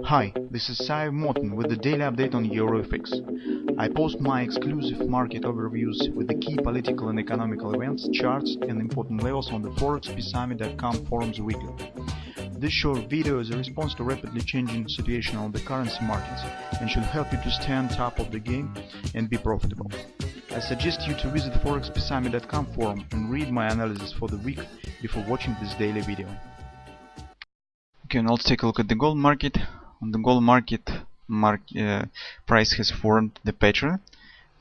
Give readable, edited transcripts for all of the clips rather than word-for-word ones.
Hi, this is Sive Morten with the daily update on EuroFX. I post my exclusive market overviews with the key political and economical events, charts and important levels on the ForexPeaceArmy.com forums weekly. This short video is a response to rapidly changing situation on the currency markets and should help you to stay on top of the game and be profitable. I suggest you to visit ForexPeaceArmy.com forum and read my analysis for the week before watching this daily video. Okay, now let's take a look at the gold market. On the gold market, price has formed the pattern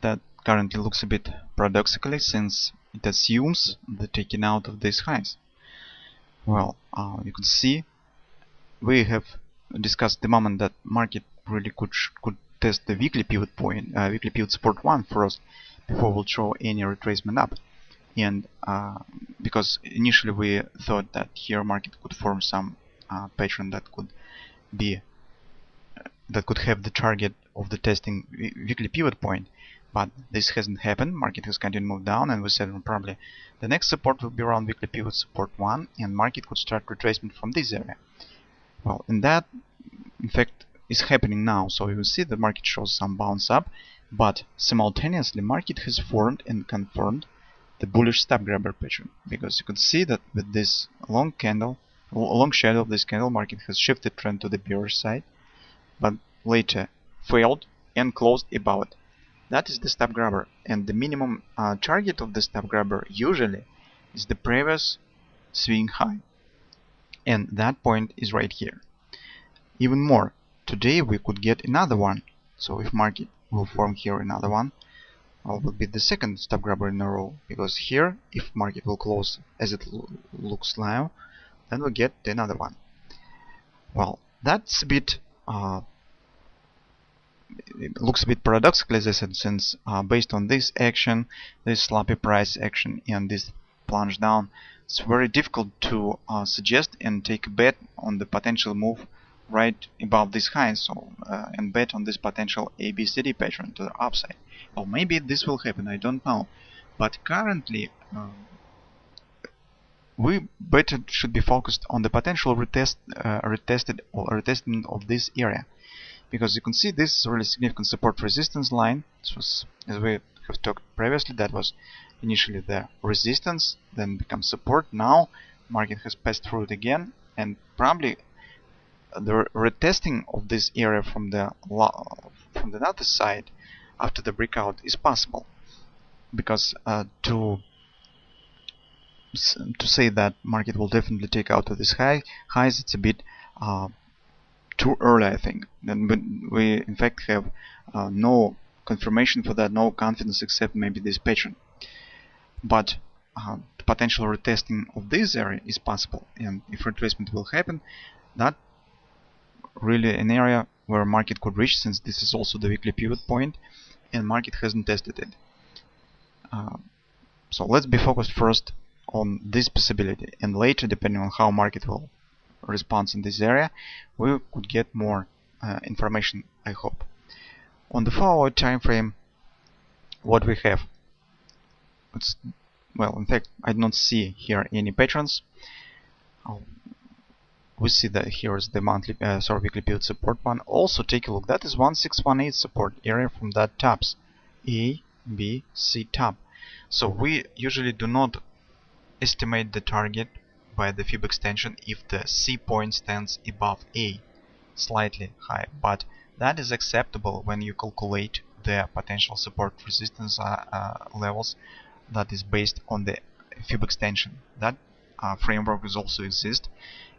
that currently looks a bit paradoxically, since it assumes the taking out of these highs. Well, you can see we have discussed the moment that market really could test the weekly pivot point, weekly pivot support 1 first before we'll show any retracement up. And because initially we thought that here market could form some pattern that could have the target of the testing weekly pivot point, but this hasn't happened. Market has continued to move down, and we said probably the next support will be around weekly pivot support 1, and market could start retracement from this area. Well, and that in fact is happening now. So you will see the market shows some bounce up, but simultaneously market has formed and confirmed the bullish stop grabber pattern, because you could see that with this long shadow of this candle, market has shifted trend to the bearish side, but later failed and closed above it. That is the stop grabber, and the minimum target of the stop grabber usually is the previous swing high, and that point is right here. Even more, today we could get another one. So if market will form here another one, will be the second stop grabber in a row, because here if market will close as it looks now, then we'll get another one. Well, that's a bit it looks a bit paradoxical, as I said, since based on this action, this sloppy price action and this plunge down, it's very difficult to suggest and take a bet on the potential move right above this high, so and bet on this potential ABCD pattern to the upside. Well, maybe this will happen, I don't know, but currently we better should be focused on the potential retesting of this area, because you can see this is a really significant support resistance line. This was, as we have talked previously, that was initially the resistance, then becomes support. Now market has passed through it again, and probably the retesting of this area from the other side after the breakout is possible, because to say that market will definitely take out of this highs, it's a bit too early, I think. Then we in fact have no confirmation for that, no confidence, except maybe this pattern. But the potential retesting of this area is possible, and if retracement will happen, that really an area where market could reach, since this is also the weekly pivot point and market hasn't tested it. So let's be focused first on this possibility, and later, depending on how market will respond in this area, we could get more information, I hope. On the 4-hour time frame, what we have, well, in fact I do not see here any patterns. We see that here is the monthly weekly pivot support one. Also take a look, that is 1618 support area from that tops, A, B, C top. So we usually do not estimate the target by the fib extension if the C point stands above A, slightly high, but that is acceptable when you calculate the potential support resistance levels that is based on the fib extension. That framework is also exist,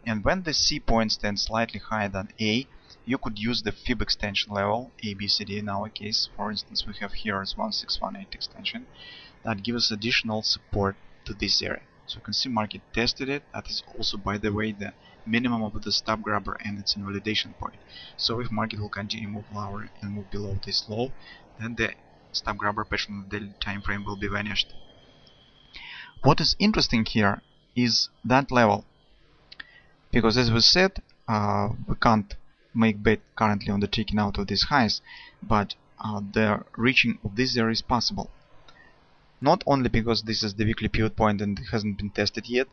and when the C point stands slightly higher than A, you could use the fib extension level ABCD. In our case, for instance, we have here as 1618 extension that gives us additional support to this area. So you can see market tested it. That is also, by the way, the minimum of the stop grabber and its invalidation point. So if market will continue to move lower and move below this low, then the stop grabber pattern on the daily time frame will be vanished. What is interesting here is that level, because as we said, we can't make bet currently on the taking out of these highs, but the reaching of this area is possible. Not only because this is the weekly pivot point and it hasn't been tested yet,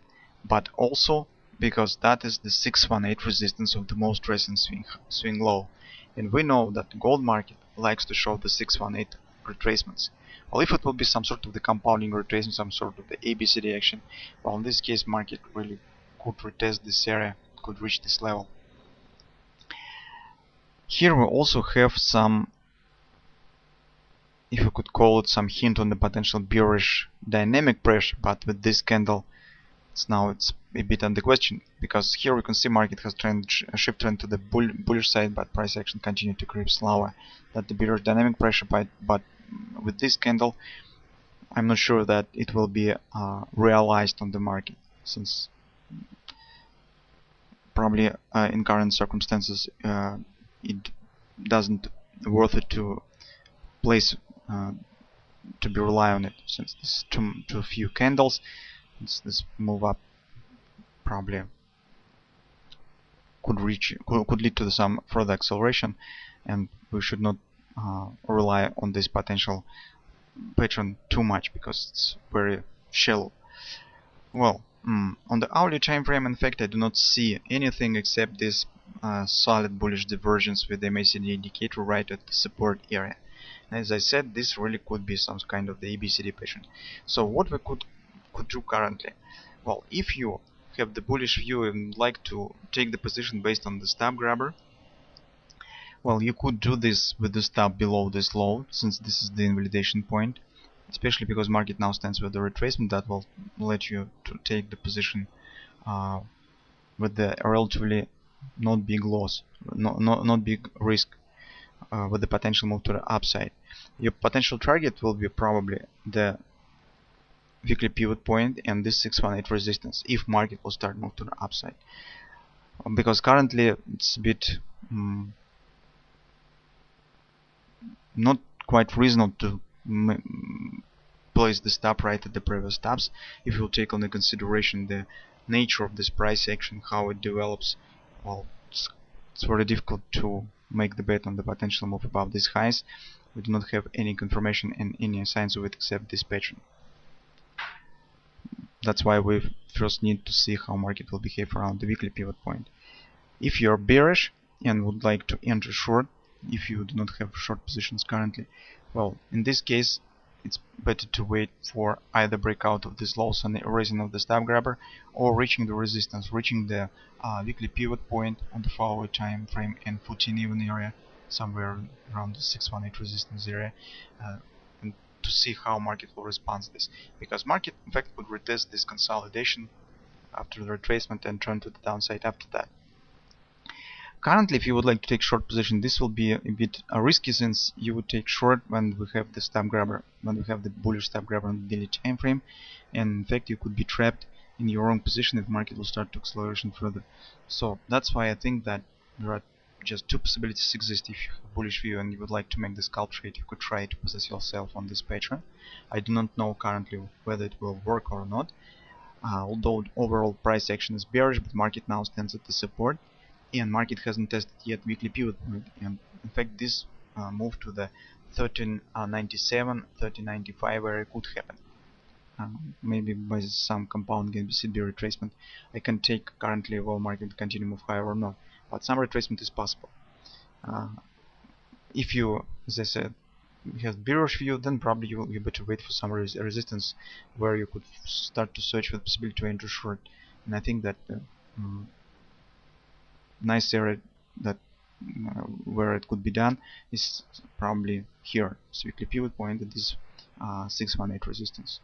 but also because that is the 618 resistance of the most recent swing low, and we know that the gold market likes to show the 618 retracements. Well, if it will be some sort of the compounding retracement, some sort of the ABCD action, well, in this case market really could retest this area, could reach this level. Here we also have some, if you could call it, some hint on the potential bearish dynamic pressure, but with this candle it's a bit under question, because here we can see market has a shift trend to the bullish side, but price action continued to creep slower than the bearish dynamic pressure. But with this candle, I'm not sure that it will be realized on the market, since probably in current circumstances it doesn't worth it to place to be rely on it, since this too few candles. This move up probably could lead to some further acceleration, and we should not rely on this potential pattern too much, because it's very shallow. Well, on the hourly time frame, in fact, I do not see anything except this solid bullish divergence with the MACD indicator right at the support area. And as I said, this really could be some kind of the ABCD pattern. So what we could do currently? Well, if you have the bullish view and like to take the position based on the stop grabber, well, you could do this with the stop below this low, since this is the invalidation point, especially because market now stands with the retracement. That will let you to take the position with the relatively not big loss, not big risk, with the potential move to the upside. Your potential target will be probably the weekly pivot point and this 618 resistance, if market will start move to the upside, because currently it's a bit not quite reasonable to place the stop right at the previous stops. If you take into consideration the nature of this price action, how it develops, well, it's very difficult to make the bet on the potential move above these highs. We do not have any confirmation and any signs of it except this pattern. That's why we first need to see how market will behave around the weekly pivot point. If you are bearish and would like to enter short, if you do not have short positions currently, well, in this case it's better to wait for either breakout of this lows and the erasing of the stop grabber, or reaching the resistance, reaching the weekly pivot point on the 4-hour time frame and 14 even area, somewhere around the 618 resistance area, and to see how market will respond to this, because market in fact would retest this consolidation after the retracement and turn to the downside after that. Currently, if you would like to take short position, this will be a bit risky, since you would take short when we have the stop grabber, when we have the bullish stop grabber on the daily time frame, and in fact you could be trapped in your own position if market will start to acceleration further. So that's why I think that there are just two possibilities exist. If you have a bullish view and you would like to make the scalp trade, you could try to possess yourself on this pattern. I do not know currently whether it will work or not, although overall price action is bearish, but market now stands at the support, and market hasn't tested yet weekly pivot point, and in fact this move to the 1397, 1395 area could happen. Maybe by some compounding NBCB retracement. I can take currently while market continue move higher or not, but some retracement is possible. If you, as I said, have bearish view, then probably you better wait for some resistance where you could start to search for the possibility to enter short. And I think that nice area that where it could be done is probably here. So weekly pivot point at this 618 resistance.